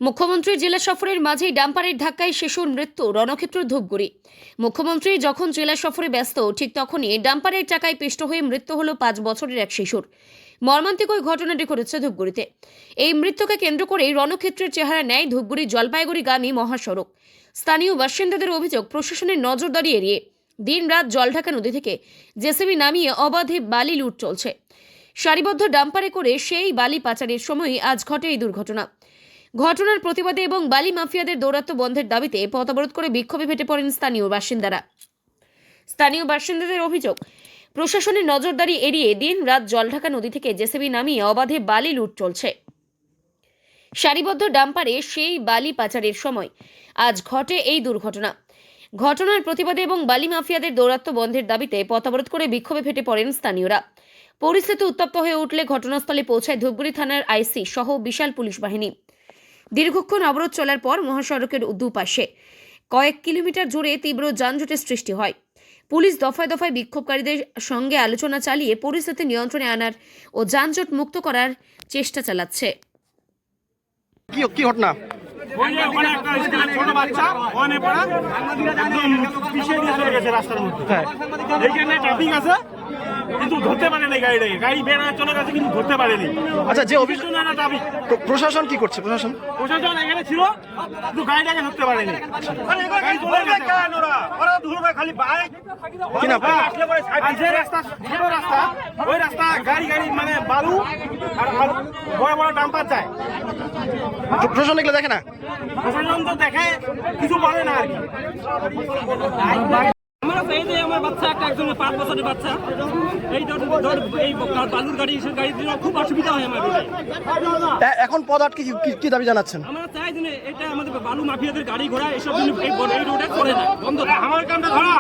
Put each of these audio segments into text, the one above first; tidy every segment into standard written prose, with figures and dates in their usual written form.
মুখ্যমন্ত্রীর জেলা সফরের মাঝেই ডাম্পারের ধাক্কায় শিশুর মৃত্যু রণক্ষেত্র ধূপগুড়ি। মুখ্যমন্ত্রী যখন জেলা সফরে ব্যস্ত ঠিক তখনই ডাম্পারের চাকায় পিষ্ট হয়ে মৃত্যু হলো 5 বছরের এক শিশুর। মর্মান্তিক ওই ঘটনাটি ঘটেছে ধূপগুড়িতে। এই মৃত্যুকে কেন্দ্র করে রণক্ষেত্রের চেহারা নেয় ধূপগুড়ি জলপাইগুড়িগামী মহাসড়ক। স্থানীয় বাসিন্দাদের অভিযোগ, প্রশাসনের নজরদারি এড়িয়ে দিনরাত জলঢাকা নদী থেকে জেসিবি নামিয়ে অবাধে বালি লুট চলছে। সারিবদ্ধ ডাম্পারে করে সেই বালি পাচারের সময়ই আজ ঘটে এই দুর্ঘটনা। ঘটনার প্রতিবাদে এবং বালি মাফিয়াদের দৌরাত্ম্য বন্ধের দাবিতে পথ অবরোধ করে বিক্ষোভে ফেটে পড়েন স্থানীয় বাসিন্দারা। স্থানীয় বাসিন্দাদের অভিযোগ, প্রশাসনের নজরদারি এড়িয়ে দিনরাত জলঢাকা নদী থেকে জেসিবি নামিয়ে অবাধে বালি লুট চলছে। সারিবদ্ধ ডাম্পারে সেই বালি পাচারের সময় আজ ঘটে এই দুর্ঘটনা। ঘটনার প্রতিবাদে এবং বালি মাফিয়াদের দৌরাত্ম্য বন্ধের দাবিতে পথ অবরোধ করে বিক্ষোভে ফেটে পড়েন স্থানীয়রা। পরিস্থিতি উত্তপ্ত হয়ে উঠলে ঘটনাস্থলে পৌঁছায় ধূপগুড়ি থানার আইসি সহ বিশাল পুলিশ বাহিনী। দীর্ঘক্ষণ অবরোধ চলার পর মহাসড়কের দুপাশে কয়েক কিলোমিটার জুড়ে তীব্র যানজটের সৃষ্টি হয়। পুলিশ দফায় দফায় বিক্ষোভকারীদের সঙ্গে আলোচনা চালিয়ে পরিস্থিতি নিয়ন্ত্রণে আনার ও যানজট মুক্ত করার চেষ্টা চালাচ্ছে। কি ঘটনা? ছোট বাচ্চা ওয়ানে পড়া একদম পিছিয়ে দিয়ে চলে গেছে রাস্তার মধ্যে। এইখানে ট্রাফিক আছে কিন্তু ধরতে পারেনি গাড়িটাকে, গাড়ি বের হয়ে চলে গেছে কিন্তু ধরতে পারেনি। আচ্ছা, যে অফিস ট্রাফিক প্রশাসন কি করছে? প্রশাসন এখানে ছিল কিন্তু গাড়িটাকে ধরতে পারেনি। খালি বাইক যে রাস্তা ছোট রাস্তা, ওই রাস্তা গাড়ি মানে বালু আর বড় বড় ডাম্পার যায়। প্রশাসন এগুলো দেখে না? প্রশাসন তো দেখে, কিছু বলে না আর কি। আমার বাচ্চা একজন 5 বছরের বাচ্চা, এই বালুর গাড়ি খুব অসুবিধা হয় আমার। এখন পদ আটকে কি দাবি জানাচ্ছেন? আমরা চাই যে এটা আমাদের বালু মাফিয়াদের গাড়ি ঘোড়া এসব এই রোডে করে না, বন্ধ। আমার কামটা ধরা,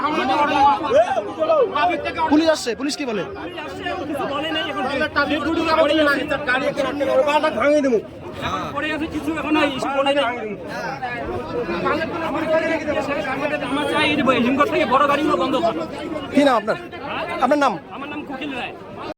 পুলিশ আসছে, পুলিশ কি বলে? কিছু বলে নাই। এখন পড়ে আছে কিছু, এখন বলে নাই। আমার চাই লিঙ্গ থেকে বড় গাড়িগুলো বন্ধ। কি নাম আপনার? আপনার নাম? আমার নাম কুকিল রায়।